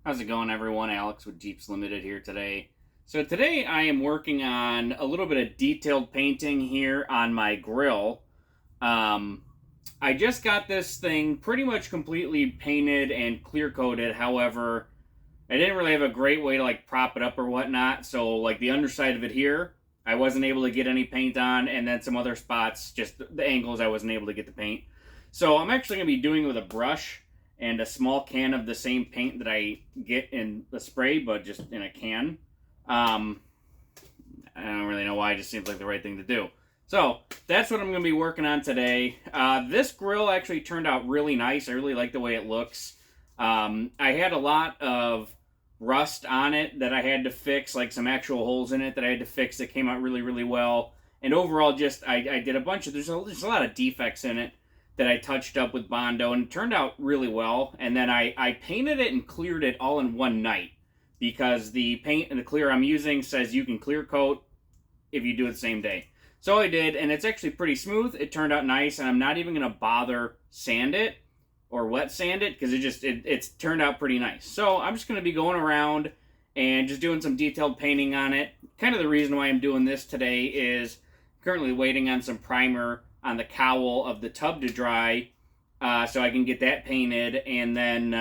How's it going, everyone? Alex with Jeeps Limited here today. So today I am working on a little bit of detailed painting here on my grill. Um, I just got this thing pretty much completely painted and clear coated. However, I didn't really have a great way to prop it up or whatnot. So the underside of it here, I wasn't able to get any paint on, and then some other spots, just the angles, I wasn't able to get the paint. So I'm actually going to be doing it with a brush and a small can of the same paint that I get in the spray, but just in a can. I don't really know why, it just seems like the right thing to do. So that's what I'm going to be working on today. This grill actually turned out really nice. I really like the way it looks. I had a lot of rust on it that I had to fix, like some actual holes in it that I had to fix that came out really, really well. And overall, just I did a bunch of, there's a lot of defects in it that I touched up with Bondo, and it turned out really well. And then I painted it and cleared it all in one night, because the paint and the clear I'm using says you can clear coat if you do it the same day. So I did, and it's actually pretty smooth. It turned out nice, and I'm not even going to bother sand it or wet sand it, because it's turned out pretty nice. So I'm just going to be going around and just doing some detailed painting on it. Kind of the reason why I'm doing this today is currently waiting on some primer on the cowl of the tub to dry, so I can get that painted. And then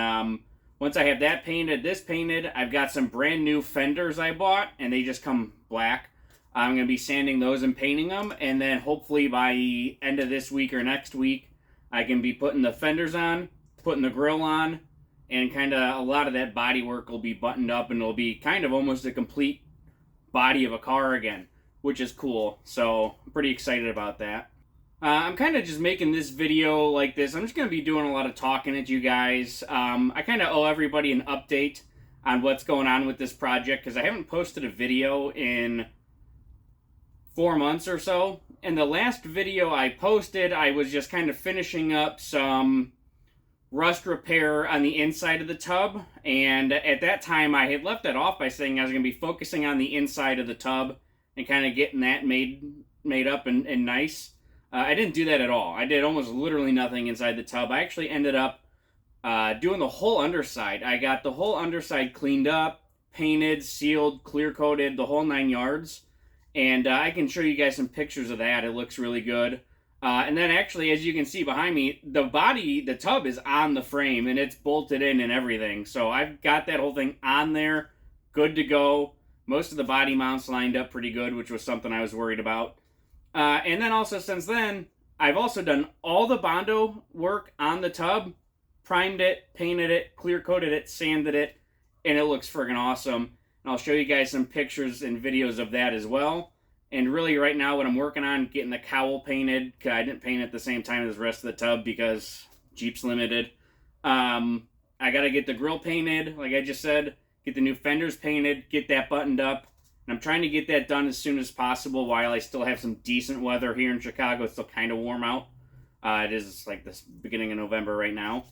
once I have that painted, this painted, I've got some brand new fenders I bought, and they just come black. I'm going to be sanding those and painting them, and then hopefully by the end of this week or next week, I can be putting the fenders on, putting the grill on, and kind of a lot of that body work will be buttoned up, and it'll be kind of almost a complete body of a car again, which is cool. So I'm pretty excited about that. I'm kind of just making this video like this. I'm just going to be doing a lot of talking at you guys. I kind of owe everybody an update on what's going on with this project, because I haven't posted a video in 4 months or so. And the last video I posted, I was just kind of finishing up some rust repair on the inside of the tub. And at that time, I had left that off by saying I was going to be focusing on the inside of the tub and kind of getting that made up and nice. I didn't do that at all. I did almost literally nothing inside the tub. I actually ended up doing the whole underside. I got the whole underside cleaned up, painted, sealed, clear coated, the whole 9 yards. And I can show you guys some pictures of that. It looks really good. And then actually, as you can see behind me, the tub is on the frame, and it's bolted in and everything. So I've got that whole thing on there, good to go. Most of the body mounts lined up pretty good, which was something I was worried about. And then also, since then, I've also done all the Bondo work on the tub, primed it, painted it, clear coated it, sanded it, and it looks friggin' awesome. And I'll show you guys some pictures and videos of that as well. And really right now what I'm working on, getting the cowl painted, because I didn't paint it at the same time as the rest of the tub because Jeep's Limited. I got to get the grill painted, like I just said, get the new fenders painted, get that buttoned up. And I'm trying to get that done as soon as possible while I still have some decent weather here in Chicago. It's still kind of warm out. It is like the beginning of November right now.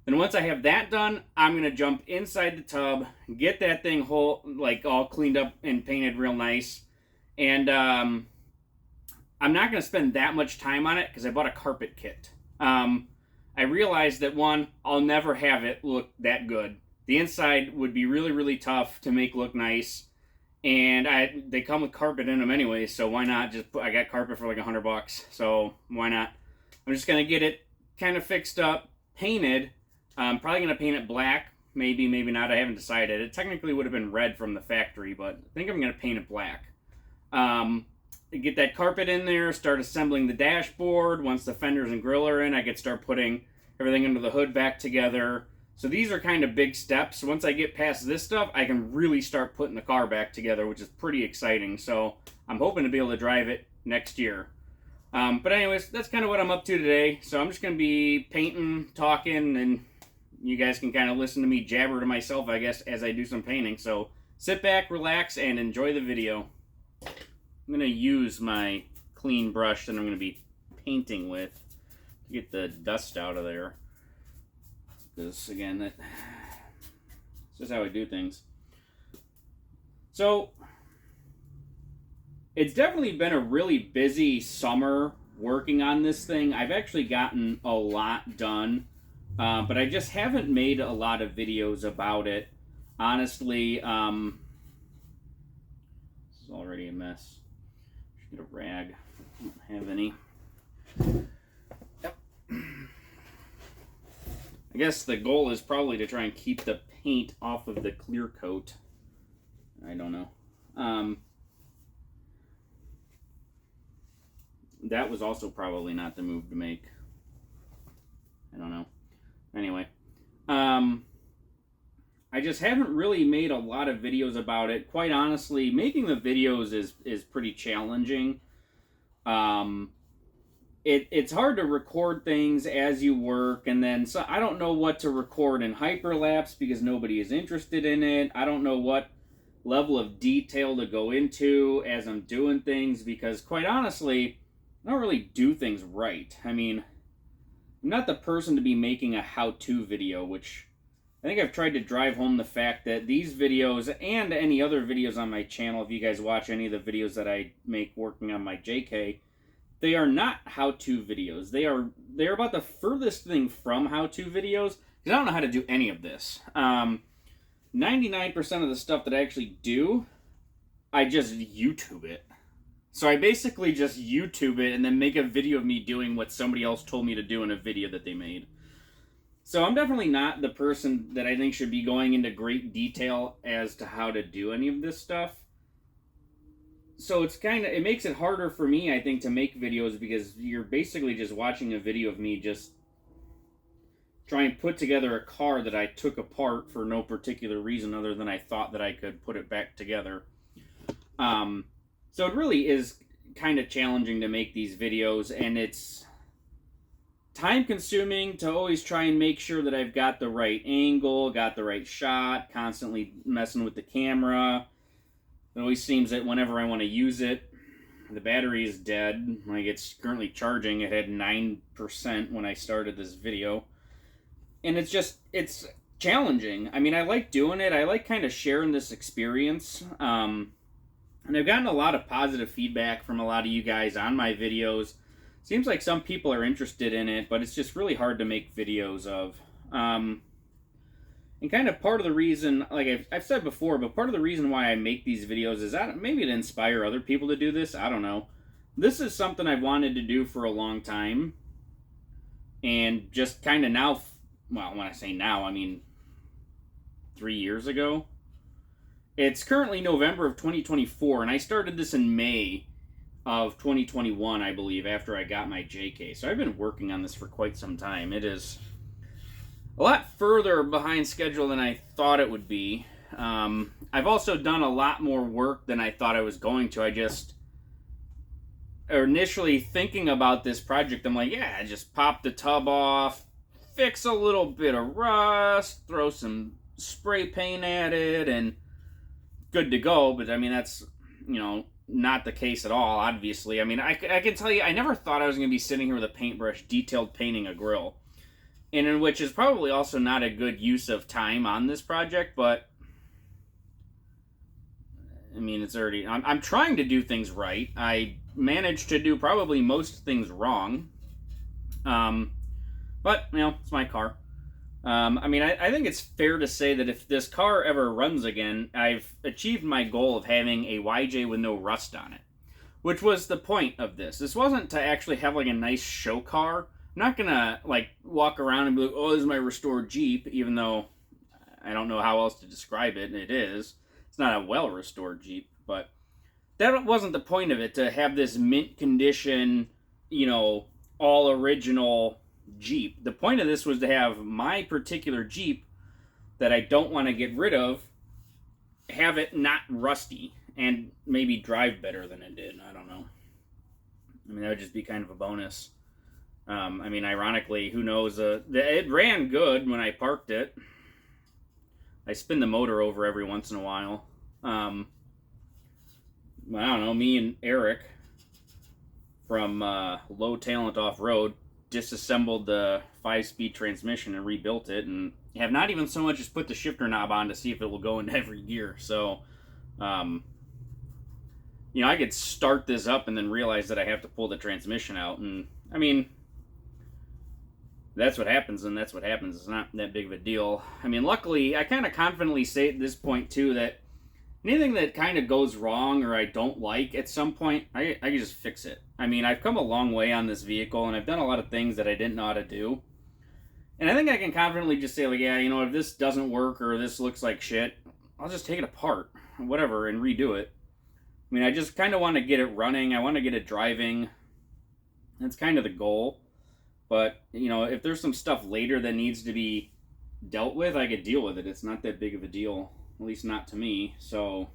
Then once I have that done, I'm going to jump inside the tub, get that thing all cleaned up and painted real nice. And I'm not going to spend that much time on it because I bought a carpet kit. I realized that, one, I'll never have it look that good. The inside would be really, really tough to make look nice. And they come with carpet in them anyway, so why not I got carpet for like $100, so why not? I'm just going to get it kind of fixed up, painted. I'm probably going to paint it black, maybe not, I haven't decided. It technically would have been red from the factory, but I think I'm going to paint it black. Get that carpet in there, start assembling the dashboard. Once the fenders and grill are in, I could start putting everything under the hood back together. So these are kind of big steps. Once I get past this stuff, I can really start putting the car back together, which is pretty exciting. So I'm hoping to be able to drive it next year. But anyways, that's kind of what I'm up to today. So I'm just going to be painting, talking, and you guys can kind of listen to me jabber to myself, I guess, as I do some painting. So sit back, relax, and enjoy the video. I'm going to use my clean brush that I'm going to be painting with to get the dust out of there. Because, again, that's just how I do things. So, it's definitely been a really busy summer working on this thing. I've actually gotten a lot done, but I just haven't made a lot of videos about it. honestly, this is already a mess. Should get a rag. I don't have any. Yep. I guess the goal is probably to try and keep the paint off of the clear coat. I don't know. That was also probably not the move to make. I don't know. Anyway. I just haven't really made a lot of videos about it. Quite honestly, making the videos is pretty challenging. It's hard to record things as you work, and then so I don't know what to record in hyperlapse because nobody is interested in it. I don't know what level of detail to go into as I'm doing things because, quite honestly, I don't really do things right. I mean, I'm not the person to be making a how-to video, which I think I've tried to drive home the fact that these videos and any other videos on my channel, if you guys watch any of the videos that I make working on my JK, they are not how-to videos. They are about the furthest thing from how-to videos, because I don't know how to do any of this. 99% of the stuff that I actually do, I just YouTube it. So I basically just YouTube it and then make a video of me doing what somebody else told me to do in a video that they made. So I'm definitely not the person that I think should be going into great detail as to how to do any of this stuff. So it makes it harder for me, I think, to make videos because you're basically just watching a video of me just try and put together a car that I took apart for no particular reason other than I thought that I could put it back together. So it really is kind of challenging to make these videos, and it's time consuming to always try and make sure that I've got the right angle, got the right shot, constantly messing with the camera. It always seems that whenever I want to use it, the battery is dead. Like, it's currently charging. It had 9% when I started this video. And it's challenging. I mean, I like doing it. I like kind of sharing this experience. And I've gotten a lot of positive feedback from a lot of you guys on my videos. Seems like some people are interested in it, but it's just really hard to make videos of. And kind of part of the reason, like I've said before, but part of the reason why I make these videos is that maybe to inspire other people to do this. I don't know. This is something I've wanted to do for a long time. And just kind of now, well, when I say now, I mean 3 years ago. It's currently November of 2024, and I started this in May of 2021, I believe, after I got my JK. So I've been working on this for quite some time. It is a lot further behind schedule than I thought it would be. I've also done a lot more work than I thought I was going to. Initially thinking about this project, I'm like, yeah, just pop the tub off, fix a little bit of rust, throw some spray paint at it, and good to go. But I mean, that's, not the case at all, obviously. I mean, I can tell you, I never thought I was going to be sitting here with a paintbrush detailed painting a grill. And in which is probably also not a good use of time on this project, but I mean, it's already, I'm trying to do things right. I managed to do probably most things wrong. But, it's my car. I mean, I think it's fair to say that if this car ever runs again, I've achieved my goal of having a YJ with no rust on it, which was the point of this. This wasn't to actually have like a nice show car. I'm not gonna like walk around and be like, oh, this is my restored Jeep, even though I don't know how else to describe it. It is. It's not a well-restored Jeep, but that wasn't the point of it, to have this mint condition, all original Jeep. The point of this was to have my particular Jeep that I don't want to get rid of, have it not rusty and maybe drive better than it did. I don't know. I mean, that would just be kind of a bonus. I mean, ironically, who knows? It ran good when I parked it. I spin the motor over every once in a while. I don't know, me and Eric from Low Talent Off-Road disassembled the 5-speed transmission and rebuilt it, and have not even so much as put the shifter knob on to see if it will go into every gear. So, I could start this up and then realize that I have to pull the transmission out. And, I mean, that's what happens, and that's what happens. It's not that big of a deal. I mean, luckily, I kind of confidently say at this point, too, that anything that kind of goes wrong or I don't like at some point, I can just fix it. I mean, I've come a long way on this vehicle, and I've done a lot of things that I didn't know how to do. And I think I can confidently just say, like, yeah, you know, if this doesn't work or this looks like shit, I'll just take it apart, whatever, and redo it. I mean, I just kind of want to get it running. I want to get it driving. That's kind of the goal. But, you know, if there's some stuff later that needs to be dealt with, I could deal with it. It's not that big of a deal, at least not to me. So,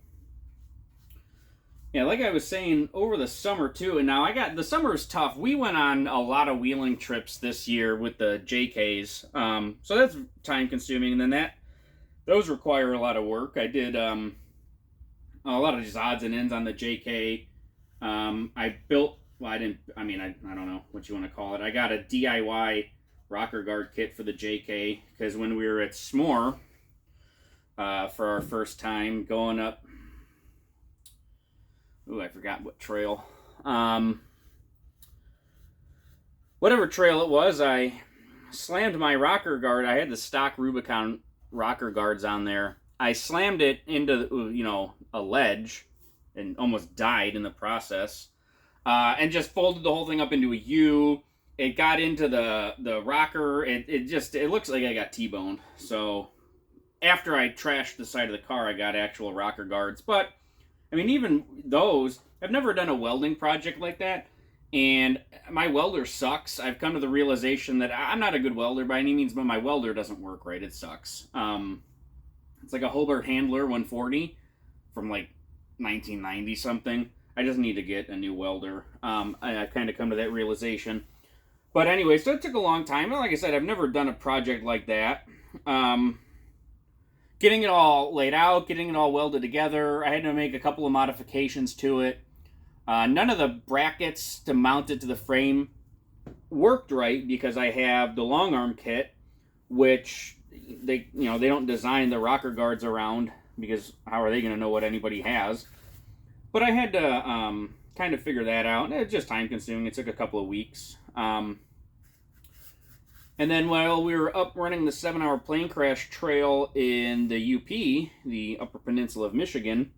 yeah, like I was saying, over the summer, too, and now the summer is tough. We went on a lot of wheeling trips this year with the JKs. So that's time-consuming, and then those require a lot of work. I did a lot of just odds and ends on the JK. I built, well, I don't know what you want to call it. I got a DIY rocker guard kit for the JK, because when we were at S'more for our first time going up, ooh, I forgot what trail. Whatever trail it was, I slammed my rocker guard. I had the stock Rubicon rocker guards on there. I slammed it into, you know, a ledge and almost died in the process. And just folded the whole thing up into a U. It got into the rocker. It looks like I got T-boned. So after I trashed the side of the car, I got actual rocker guards. But I mean, even those, I've never done a welding project like that, and my welder sucks. I've come to the realization that I'm not a good welder by any means, but my welder doesn't work right. It sucks. It's like a Hobart Handler 140 from like 1990 something. I just need to get a new welder. I've kind of come to that realization. But anyway, so it took a long time. And like I said, I've never done a project like that. Getting it all laid out, getting it all welded together. I had to make a couple of modifications to it. None of the brackets to mount it to the frame worked right because I have the long arm kit, which they don't design the rocker guards around, because how are they going to know what anybody has? But I had to kind of figure that out. It's just time consuming. It took a couple of weeks. And then while we were up running the 7-hour plane crash trail in the UP, the Upper Peninsula of Michigan,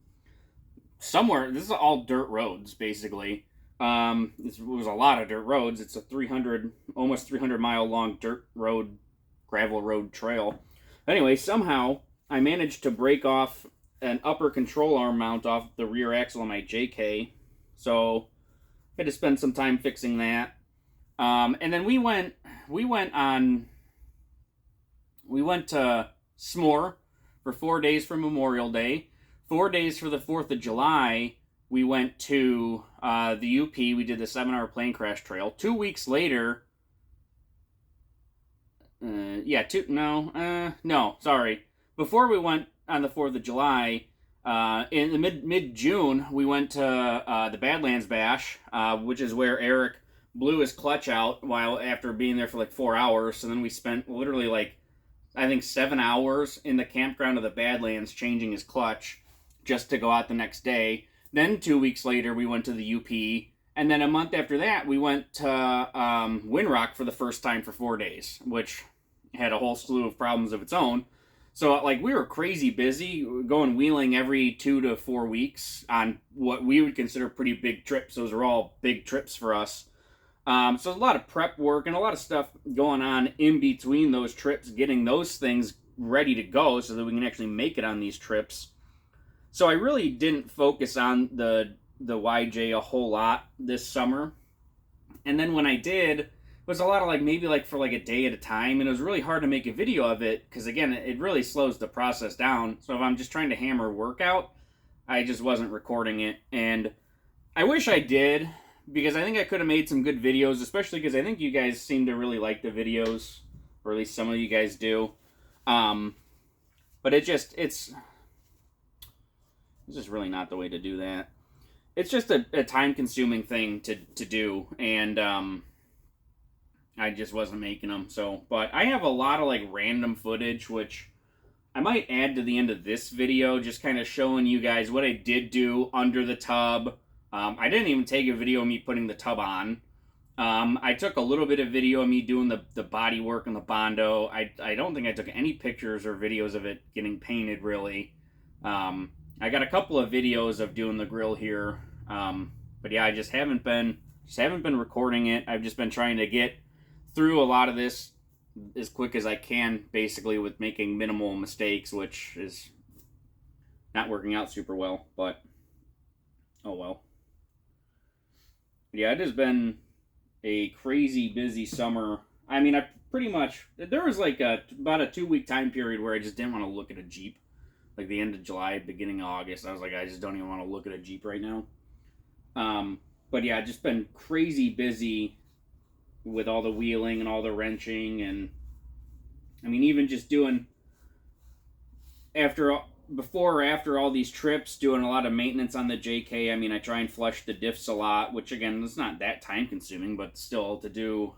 somewhere, this is all dirt roads, basically. It was a lot of dirt roads. It's a almost 300 mile long dirt road, gravel road trail. Anyway, somehow I managed to break off an upper control arm mount off the rear axle of my JK. So I had to spend some time fixing that. And then we went to S'more for 4 days for Memorial Day. 4 days for the 4th of July, we went to the UP. We did the 7-hour plane crash trail. 2 weeks later, before we went on the 4th of July, in the mid-June, we went to the Badlands Bash, which is where Eric blew his clutch out after being there for like 4 hours. So then we spent literally like, I think 7 hours in the campground of the Badlands changing his clutch just to go out the next day. Then 2 weeks later, we went to the UP. And then a month after that, we went to Windrock for the first time for 4 days, which had a whole slew of problems of its own. So, like, we were crazy busy, going wheeling every 2 to 4 weeks on what we would consider pretty big trips. Those are all big trips for us. So a lot of prep work and a lot of stuff going on in between those trips, getting those things ready to go so that we can actually make it on these trips. So I really didn't focus on the YJ a whole lot this summer. And then when I did, it was a lot of maybe for a day at a time, and it was really hard to make a video of it because, again, it really slows the process down. So if I'm just trying to hammer work out, I just wasn't recording it. And I wish I did, because I think I could have made some good videos, especially because I think you guys seem to really like the videos, or at least some of you guys do. But it's just really not the way to do that. It's just a time-consuming thing to do, and I just wasn't making them. So, but I have a lot of random footage, which I might add to the end of this video, just kind of showing you guys what I did do under the tub. I didn't even take a video of me putting the tub on. I took a little bit of video of me doing the body work and the Bondo. I don't think I took any pictures or videos of it getting painted, really. I got a couple of videos of doing the grill here. But yeah, I just haven't been recording it. I've just been trying to get through a lot of this as quick as I can, basically, with making minimal mistakes, which is not working out super well, but oh well. Yeah, it has been a crazy busy summer. I mean, I pretty much, there was like about a 2 week time period where I just didn't want to look at a Jeep. Like the end of July, beginning of August, I was like, I just don't even want to look at a Jeep right now. But yeah, just been crazy busy with all the wheeling and all the wrenching, and I mean, even just doing before or after all these trips, doing a lot of maintenance on the JK. I mean, I try and flush the diffs a lot, which again, it's not that time consuming, but still, to do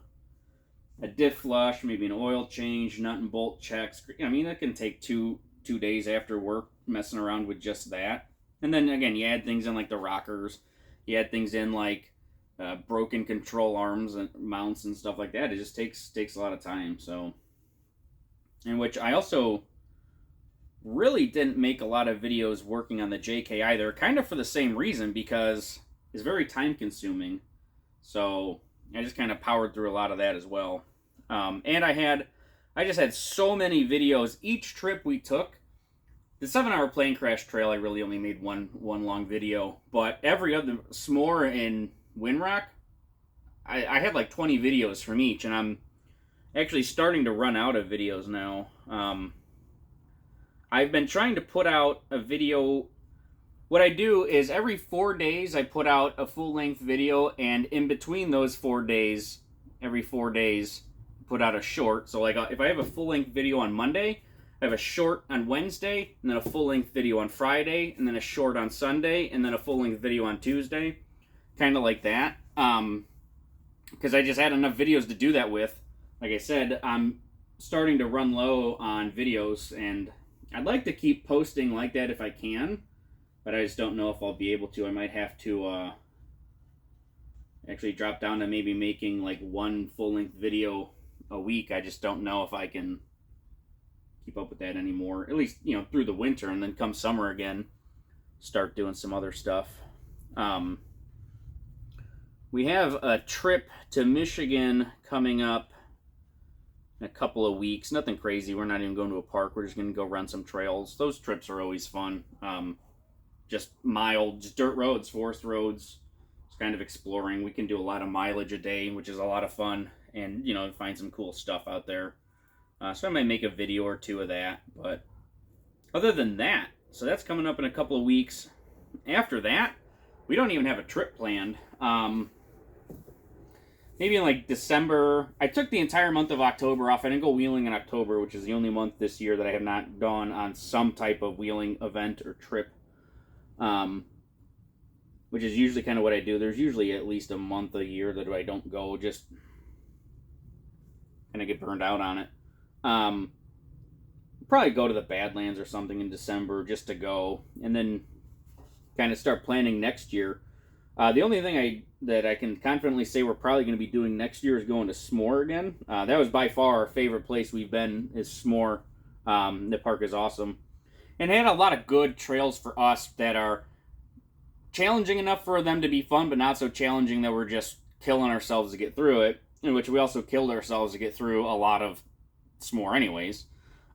a diff flush, maybe an oil change, nut and bolt checks. I mean, that can take two days after work messing around with just that. And then again, you add things in like the rockers, you add things in like broken control arms and mounts and stuff like that. It just takes a lot of time. So, in which I also really didn't make a lot of videos working on the JK either, kind of for the same reason, because it's very time consuming. So I just kind of powered through a lot of that as well. And I just had so many videos. Each trip we took, the 7-hour plane crash trail, I really only made one long video. But every other, S'more and Windrock, I had like 20 videos from each. And I'm actually starting to run out of videos now. I've been trying to put out a video. What I do is every 4 days I put out a full-length video. And in between those 4 days, every 4 days, put out a short. So like if I have a full-length video on Monday, I have a short on Wednesday, and then a full-length video on Friday, and then a short on Sunday, and then a full-length video on Tuesday. Kind of like that. Because I just had enough videos to do that with. Like I said, I'm starting to run low on videos, and I'd like to keep posting like that if I can, but I just don't know if I'll be able to. I might have to actually drop down to maybe making like one full-length video a week. I just don't know if I can keep up with that anymore, at least, through the winter, and then come summer again, start doing some other stuff. We have a trip to Michigan coming up in a couple of weeks. Nothing crazy. We're not even going to a park. We're just going to go run some trails. Those trips are always fun. Just mild, just dirt roads, forest roads, just kind of exploring. We can do a lot of mileage a day, which is a lot of fun, and, find some cool stuff out there. So I might make a video or two of that, but other than that, so that's coming up in a couple of weeks. After that, we don't even have a trip planned. Maybe in like December. I took the entire month of October off. I didn't go wheeling in October, which is the only month this year that I have not gone on some type of wheeling event or trip. Which is usually kind of what I do. There's usually at least a month a year that I don't go, just kind of get burned out on it. Probably go to the Badlands or something in December just to go, and then kind of start planning next year. The only thing that I can confidently say we're probably going to be doing next year is going to S'more again. That was by far our favorite place we've been, is S'more. The park is awesome. And had a lot of good trails for us that are challenging enough for them to be fun, but not so challenging that we're just killing ourselves to get through it, in which we also killed ourselves to get through a lot of S'more anyways.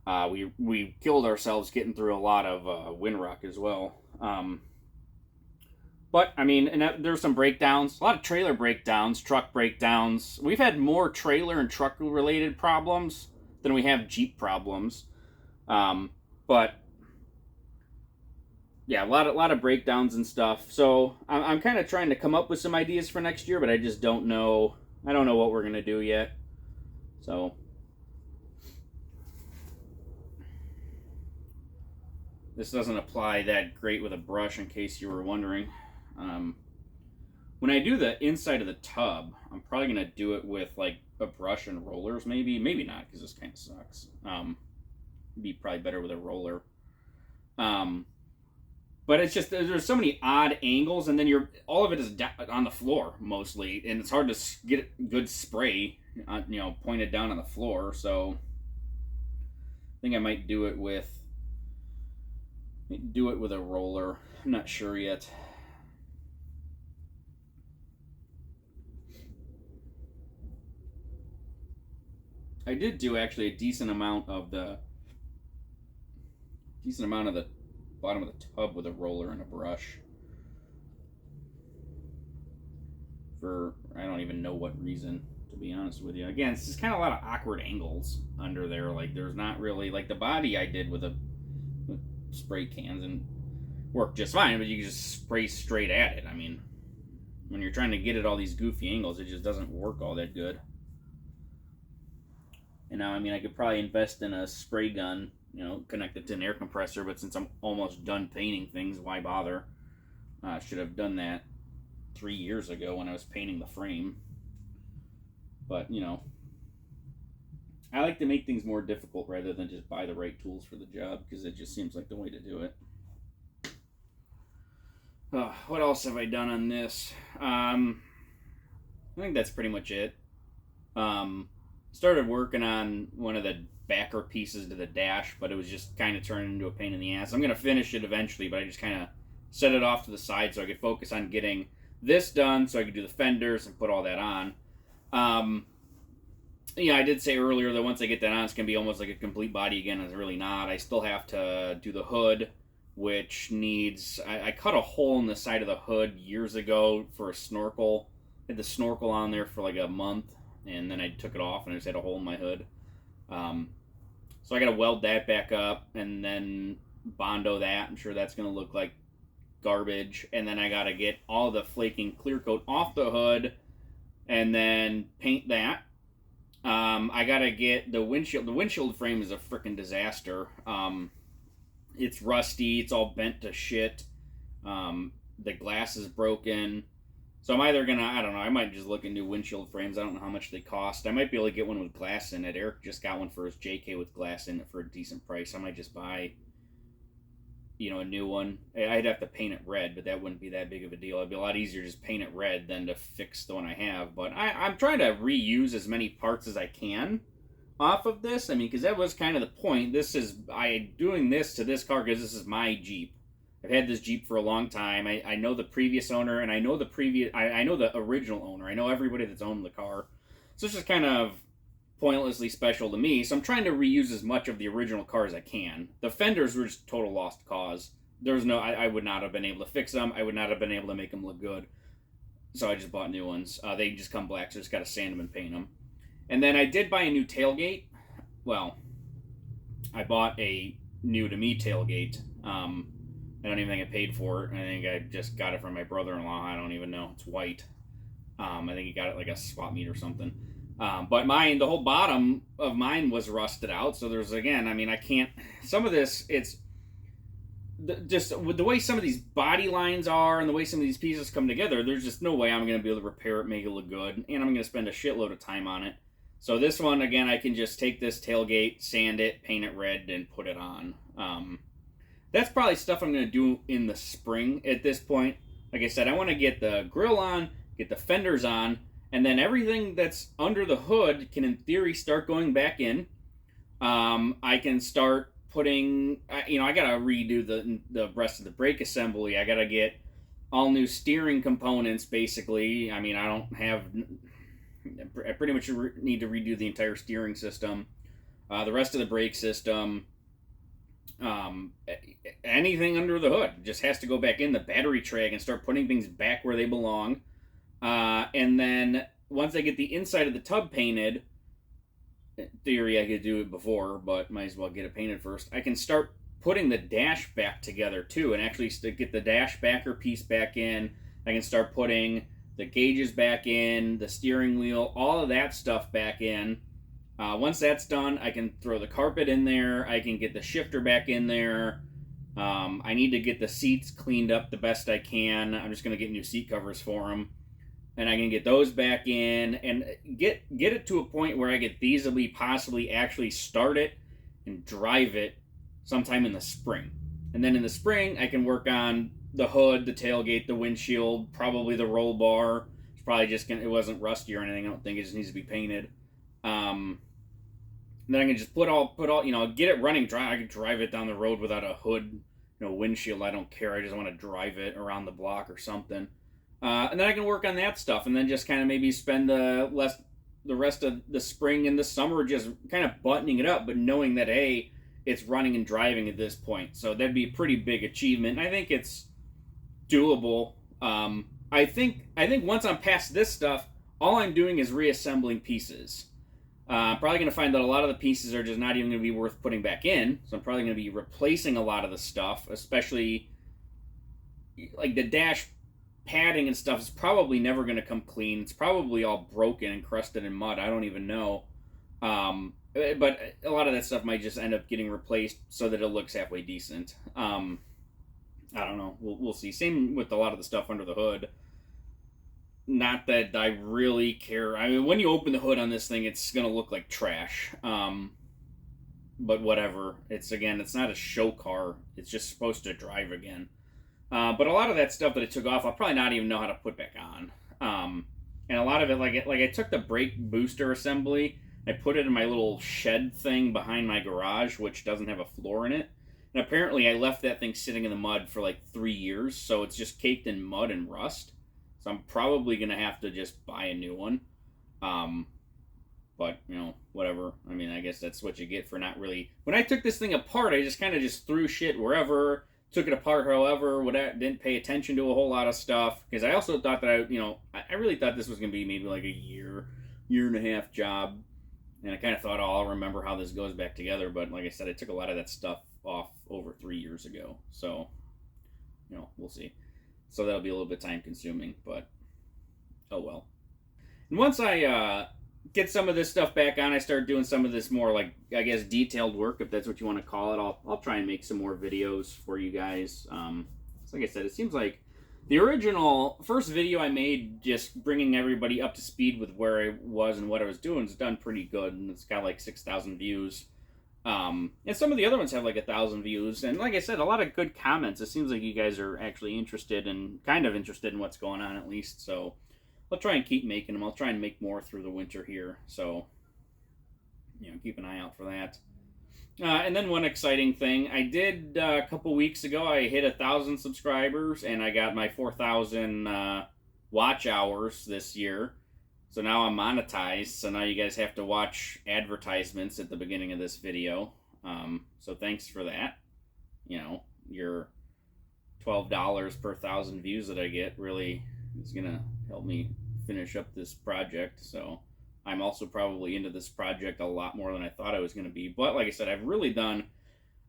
We killed ourselves getting through a lot of Windrock as well. But, I mean, and there's some breakdowns, a lot of trailer breakdowns, truck breakdowns. We've had more trailer and truck-related problems than we have Jeep problems. But, yeah, a lot of breakdowns and stuff. So, I'm kind of trying to come up with some ideas for next year, but I just don't know. I don't know what we're going to do yet. So, this doesn't apply that great with a brush, in case you were wondering. When I do the inside of the tub, I'm probably going to do it with like a brush and rollers, maybe not, because this kind of sucks. Be probably better with a roller. But it's just there's so many odd angles, and then all of it is on the floor mostly, and it's hard to get good spray, pointed down on the floor. So I think I might do it with a roller. I'm not sure yet. I did do actually a decent amount of the bottom of the tub with a roller and a brush. For I don't even know what reason, to be honest with you. Again, it's just kind of a lot of awkward angles under there. Like there's not really like the body I did with spray cans and worked just fine, but you can just spray straight at it. I mean, when you're trying to get at all these goofy angles, it just doesn't work all that good. And now, I mean, I could probably invest in a spray gun, connected to an air compressor, but since I'm almost done painting things, why bother? I should have done that 3 years ago when I was painting the frame. But, I like to make things more difficult rather than just buy the right tools for the job, because it just seems like the way to do it. What else have I done on this? I think that's pretty much it. Started working on one of the backer pieces to the dash, but it was just kind of turning into a pain in the ass. I'm going to finish it eventually, but I just kind of set it off to the side so I could focus on getting this done so I could do the fenders and put all that on. I did say earlier that once I get that on, it's going to be almost like a complete body again. It's really not. I still have to do the hood, which needs... I cut a hole in the side of the hood years ago for a snorkel. I had the snorkel on there for like a month, and then I took it off and I just had a hole in my hood. So I got to weld that back up and then Bondo that. I'm sure that's going to look like garbage. And then I got to get all the flaking clear coat off the hood and then paint that. I got to get the windshield. The windshield frame is a freaking disaster. It's rusty. It's all bent to shit. The glass is broken. So I'm either going to, I don't know, I might just look at new windshield frames. I don't know how much they cost. I might be able to get one with glass in it. Eric just got one for his JK with glass in it for a decent price. I might just buy, a new one. I'd have to paint it red, but that wouldn't be that big of a deal. It'd be a lot easier to just paint it red than to fix the one I have. But I'm trying to reuse as many parts as I can off of this. I mean, because that was kind of the point. I'm doing this to this car because this is my Jeep. I've had this Jeep for a long time. I know the previous owner, and I know I know the original owner. I know everybody that's owned the car. So it's just kind of pointlessly special to me. So I'm trying to reuse as much of the original car as I can. The fenders were just total lost cause. I would not have been able to fix them. I would not have been able to make them look good. So I just bought new ones. They just come black, so I just got to sand them and paint them. And then I did buy a new tailgate. Well, I bought a new to me tailgate. I don't even think I paid for it. I think I just got it from my brother-in-law. I don't even know. It's white. I think he got it like a swap meet or something. But the whole bottom of mine was rusted out. So there's, again, I mean, I can't... Some of this, it's... Just with the way some of these body lines are and the way some of these pieces come together, there's just no way I'm going to be able to repair it, make it look good. And I'm going to spend a shitload of time on it. So this one, again, I can just take this tailgate, sand it, paint it red, and put it on. That's probably stuff I'm going to do in the spring at this point. Like I said, I want to get the grill on, get the fenders on, and then everything that's under the hood can, in theory, start going back in. I can start putting, I got to redo the rest of the brake assembly. I got to get all new steering components, basically. I mean, I pretty much need to redo the entire steering system. The rest of the brake system. Anything under the hood just has to go back in. The battery tray, I can start putting things back where they belong. And then once I get the inside of the tub painted, in theory I could do it before, but might as well get it painted first. I can start putting the dash back together too, and actually get the dash backer piece back in. I can start putting the gauges back in, the steering wheel, all of that stuff back in. Once that's done, I can throw the carpet in there. I can get the shifter back in there. I need to get the seats cleaned up the best I can. I'm just going to get new seat covers for them. And I can get those back in and get it to a point where I could feasibly, possibly actually start it and drive it sometime in the spring. And then in the spring, I can work on the hood, the tailgate, the windshield, probably the roll bar. It's probably just it wasn't rusty or anything. I don't think it just needs to be painted. And then I can just put all, get it running dry. I can drive it down the road without a hood, windshield. I don't care. I just want to drive it around the block or something. And then I can work on that stuff, and then just kind of maybe spend the rest of the spring and the summer just kind of buttoning it up, but knowing that, hey, it's running and driving at this point. So that'd be a pretty big achievement. And I think it's doable. I think once I'm past this stuff, all I'm doing is reassembling pieces. I'm probably going to find that a lot of the pieces are just not even going to be worth putting back in. So I'm probably going to be replacing a lot of the stuff, especially like the dash padding and stuff is probably never going to come clean. It's probably all broken and crusted in mud. I don't even know. But a lot of that stuff might just end up getting replaced so that it looks halfway decent. I don't know. We'll see. Same with a lot of the stuff under the hood. Not that I really care. I mean, when you open the hood on this thing, it's going to look like trash. But whatever. It's not a show car. It's just supposed to drive again. But a lot of that stuff that I took off, I'll probably not even know how to put back on. And a lot of it, like I took the brake booster assembly, I put it in my little shed thing behind my garage, which doesn't have a floor in it. And apparently I left that thing sitting in the mud for like 3 years, so it's just caked in mud and rust. So I'm probably going to have to just buy a new one. But, whatever. I mean, I guess that's what you get for not really... When I took this thing apart, I just kind of just threw shit wherever, took it apart however, didn't pay attention to a whole lot of stuff. Because I also thought that I really thought this was going to be maybe like a year and a half job. And I kind of thought, I'll remember how this goes back together. But like I said, I took a lot of that stuff off over 3 years ago. So, we'll see. So that'll be a little bit time consuming, but oh well. And once I get some of this stuff back on, I start doing some of this more, like, I guess, detailed work, if that's what you want to call it. I'll try and make some more videos for you guys. So like I said, it seems like the original first video I made, just bringing everybody up to speed with where I was and what I was doing, is done pretty good, and it's got like 6,000 views. And some of the other ones have like 1,000 views, and like I said, a lot of good comments. It seems like you guys are actually interested in what's going on, at least. So I'll try and keep making them. I'll try and make more through the winter here. So keep an eye out for that. And then one exciting thing I did a couple weeks ago, I hit 1,000 subscribers, and I got my 4,000 watch hours this year. So now I'm monetized, so now you guys have to watch advertisements at the beginning of this video. So thanks for that. Your $12 per 1,000 views that I get really is going to help me finish up this project. So I'm also probably into this project a lot more than I thought I was going to be. But like I said, I've really done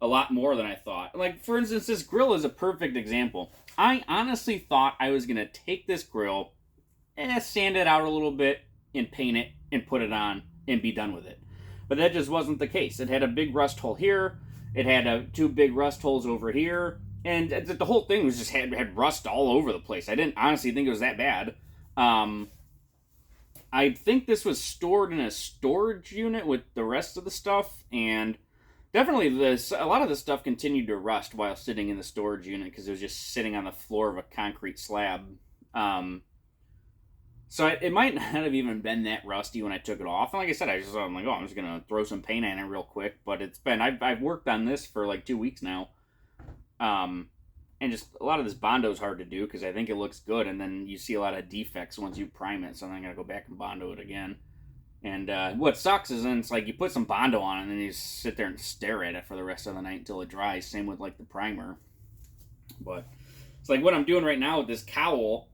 a lot more than I thought. Like, for instance, this grill is a perfect example. I honestly thought I was going to take this grill and sand it out a little bit and paint it and put it on and be done with it. But that just wasn't the case. It had a big rust hole here. It had 2 big rust holes over here. And the whole thing was just had rust all over the place. I didn't honestly think it was that bad. I think this was stored in a storage unit with the rest of the stuff. And definitely a lot of the stuff continued to rust while sitting in the storage unit because it was just sitting on the floor of a concrete slab. So it might not have even been that rusty when I took it off. And like I said, I'm like, I'm just going to throw some paint on it real quick. But I've worked on this for like 2 weeks now. And just a lot of this Bondo is hard to do because I think it looks good. And then you see a lot of defects once you prime it. So then I got to go back and Bondo it again. And what sucks is then it's like you put some Bondo on it and then you just sit there and stare at it for the rest of the night until it dries. Same with like the primer. But it's like what I'm doing right now with this cowl.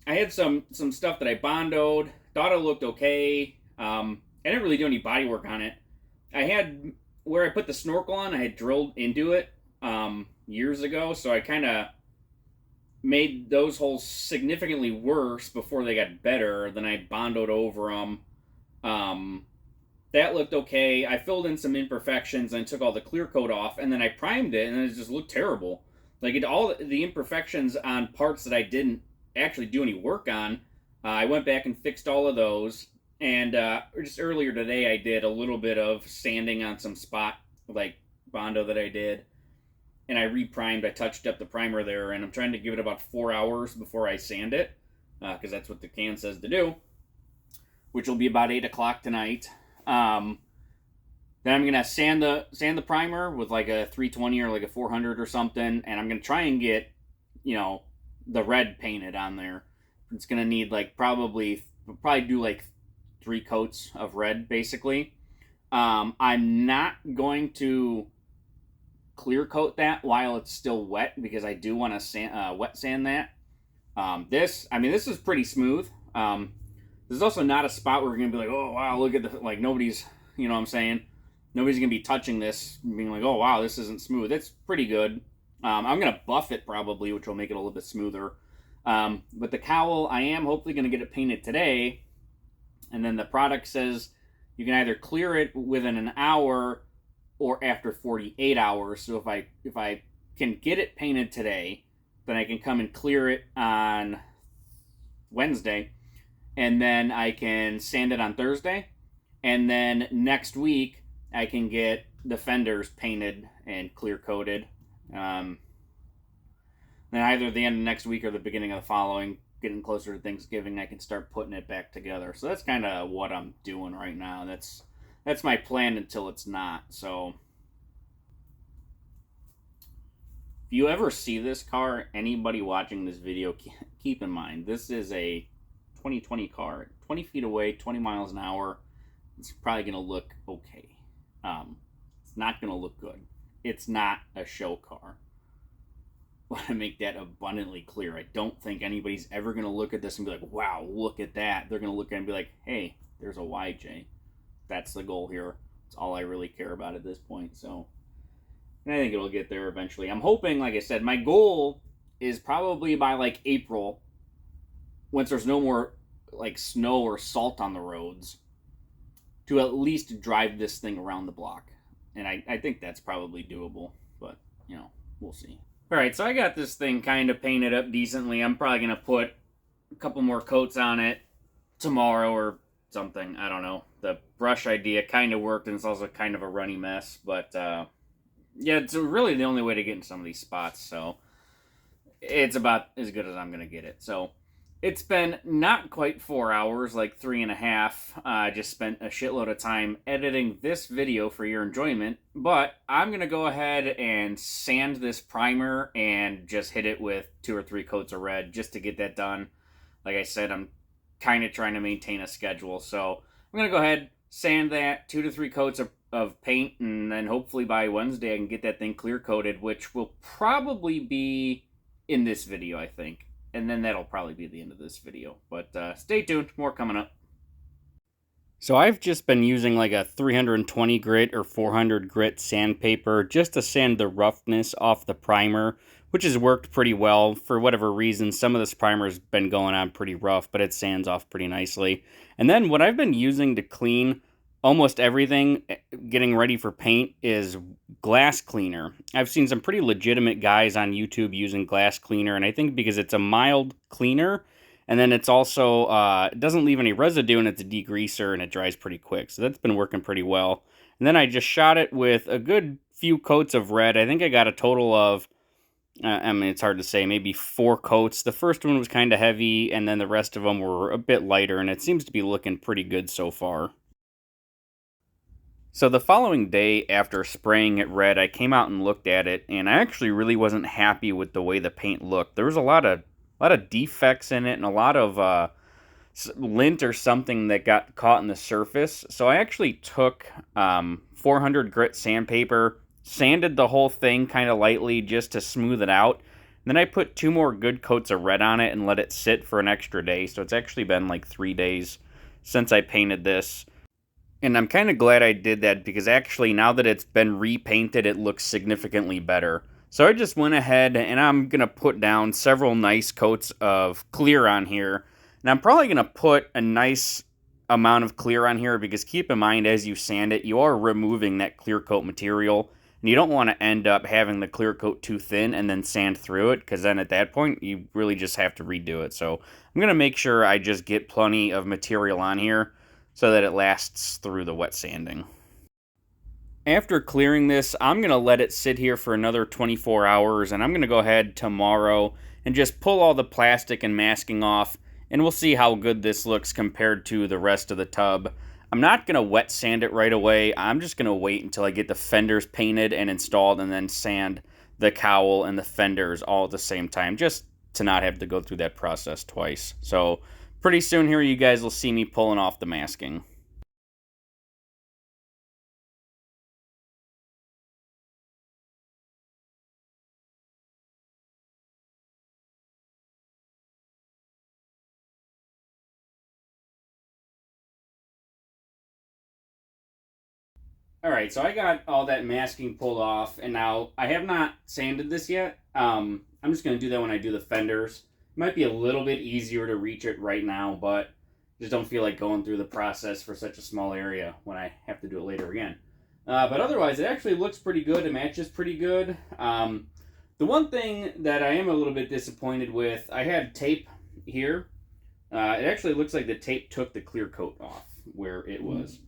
I had some stuff that I Bondoed, thought it looked okay. I didn't really do any body work on it. I had, where I put the snorkel on, I had drilled into it years ago, so I kind of made those holes significantly worse before they got better. Then I Bondoed over them. That looked okay. I filled in some imperfections and took all the clear coat off, and then I primed it, and it just looked terrible. Like, all the imperfections on parts that I didn't actually do any work on, I went back and fixed all of those. And just earlier today, I did a little bit of sanding on some spot, like, Bondo that I did. and I reprimed. I touched up the primer there, and I'm trying to give it about 4 hours before I sand it, because that's what the can says to do, which will be about 8 o'clock tonight. Then I'm gonna sand the primer with like a 320 or like a 400 or something, and I'm gonna try and get, the red painted on there. It's gonna need like probably do like 3 coats of red basically. I'm not going to clear coat that while it's still wet because I do want to wet sand that. This is pretty smooth. There's also not a spot where we're gonna be like, oh wow, look at the, like, nobody's, you know what I'm saying? Nobody's gonna be touching this, being like, oh wow, this isn't smooth. It's pretty good. I'm gonna buff it probably, which will make it a little bit smoother. But the cowl, I am hopefully gonna get it painted today, and then the product says you can either clear it within an hour or after 48 hours. So if I can get it painted today, then I can come and clear it on Wednesday, and then I can sand it on Thursday, and then next week I can get the fenders painted and clear coated. Then either the end of next week or the beginning of the following, getting closer to Thanksgiving, I can start putting it back together. So that's kind of what I'm doing right now. That's my plan until it's not. So if you ever see this car, anybody watching this video, keep in mind, this is a 2020 car. 20 feet away, 20 miles an hour. It's probably going to look okay. It's not going to look good. It's not a show car. I want to make that abundantly clear. I don't think anybody's ever going to look at this and be like, wow, look at that. They're going to look at it and be like, hey, there's a YJ. That's the goal here. It's all I really care about at this point. So, and I think it'll get there eventually. I'm hoping, like I said, my goal is probably by like April, once there's no more like snow or salt on the roads, to at least drive this thing around the block. And I think that's probably doable, but, we'll see. All right, so I got this thing kind of painted up decently. I'm probably going to put a couple more coats on it tomorrow or something. I don't know. The brush idea kind of worked, and it's also kind of a runny mess. But, yeah, it's really the only way to get in some of these spots. So it's about as good as I'm going to get it. So it's been not quite 4 hours, like 3.5. I just spent a shitload of time editing this video for your enjoyment. But I'm going to go ahead and sand this primer and just hit it with 2 or 3 coats of red just to get that done. Like I said, I'm kind of trying to maintain a schedule. So I'm going to go ahead, sand that, 2 to 3 coats of paint, and then hopefully by Wednesday I can get that thing clear coated, which will probably be in this video, I think. And then that'll probably be the end of this video. But stay tuned, more coming up. So I've just been using like a 320 grit or 400 grit sandpaper just to sand the roughness off the primer, which has worked pretty well. For whatever reason, some of this primer's been going on pretty rough, but it sands off pretty nicely. And then what I've been using to clean almost everything getting ready for paint is glass cleaner. I've seen some pretty legitimate guys on YouTube using glass cleaner, and I think because it's a mild cleaner, and then it's also, it doesn't leave any residue, and it's a degreaser, and it dries pretty quick. So that's been working pretty well. And then I just shot it with a good few coats of red. I think I got a total of, it's hard to say, maybe 4 coats. The first one was kind of heavy, and then the rest of them were a bit lighter, and it seems to be looking pretty good so far. So the following day after spraying it red, I came out and looked at it, and I actually really wasn't happy with the way the paint looked. There was a lot of defects in it, and a lot of lint or something that got caught in the surface. So I actually took 400 grit sandpaper, sanded the whole thing kind of lightly just to smooth it out. And then I put 2 more good coats of red on it and let it sit for an extra day. So it's actually been like 3 days since I painted this. And I'm kind of glad I did that because actually now that it's been repainted, it looks significantly better. So I just went ahead and I'm going to put down several nice coats of clear on here. And I'm probably going to put a nice amount of clear on here because keep in mind as you sand it, you are removing that clear coat material. And you don't want to end up having the clear coat too thin and then sand through it because then at that point you really just have to redo it. So I'm going to make sure I just get plenty of material on here so that it lasts through the wet sanding. After clearing this, I'm going to let it sit here for another 24 hours, and I'm going to go ahead tomorrow and just pull all the plastic and masking off, and we'll see how good this looks compared to the rest of the tub. I'm not going to wet sand it right away. I'm just going to wait until I get the fenders painted and installed, and then sand the cowl and the fenders all at the same time, just to not have to go through that process twice. So pretty soon here you guys will see me pulling off the masking. All right, so I got all that masking pulled off, and now I have not sanded this yet. I'm just going to do that when I do the fenders. It might be a little bit easier to reach it right now, but just don't feel like going through the process for such a small area when I have to do it later again. But otherwise, it actually looks pretty good. It matches pretty good. The one thing that I am a little bit disappointed with, I had tape here. It actually looks like the tape took the clear coat off where it was.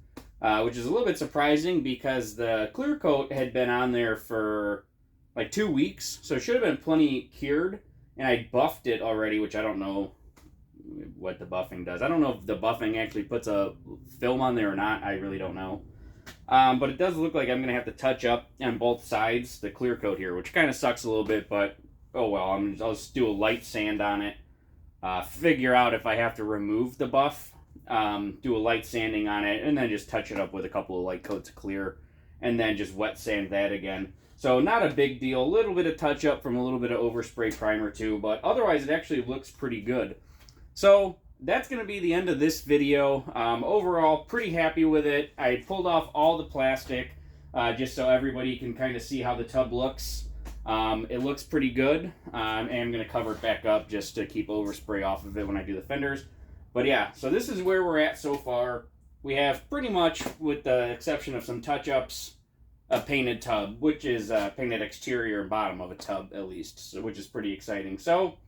Which is a little bit surprising because the clear coat had been on there for like 2 weeks, so it should have been plenty cured, and I buffed it already, which I don't know what the buffing does. I don't know if the buffing actually puts a film on there or not. I really don't know. But it does look like I'm going to have to touch up on both sides the clear coat here, which kind of sucks a little bit, but oh well. I'll just do a light sand on it, figure out if I have to remove the buff, do a light sanding on it, and then just touch it up with a couple of light coats of clear, and then just wet sand that again. So not a big deal. A little bit of touch up from a little bit of overspray primer too, but otherwise it actually looks pretty good. So that's going to be the end of this video. Overall, pretty happy with it. I pulled off all the plastic just so everybody can kind of see how the tub looks. It looks pretty good, and I'm going to cover it back up just to keep overspray off of it when I do the fenders. But yeah, so this is where we're at so far. We have pretty much, with the exception of some touch-ups, a painted tub, which is painted exterior and bottom of a tub at least, so, which is pretty exciting. So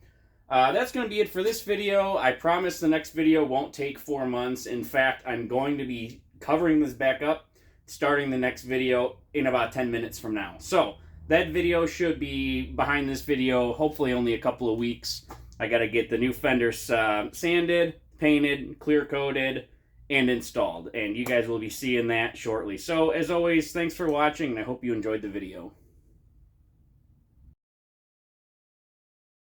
that's going to be it for this video. I promise the next video won't take 4 months. In fact, I'm going to be covering this back up, starting the next video in about 10 minutes from now. So that video should be behind this video, hopefully only a couple of weeks. I got to get the new fenders sanded, painted, clear coated, and installed, and you guys will be seeing that shortly. So as always, thanks for watching, and I hope you enjoyed the video.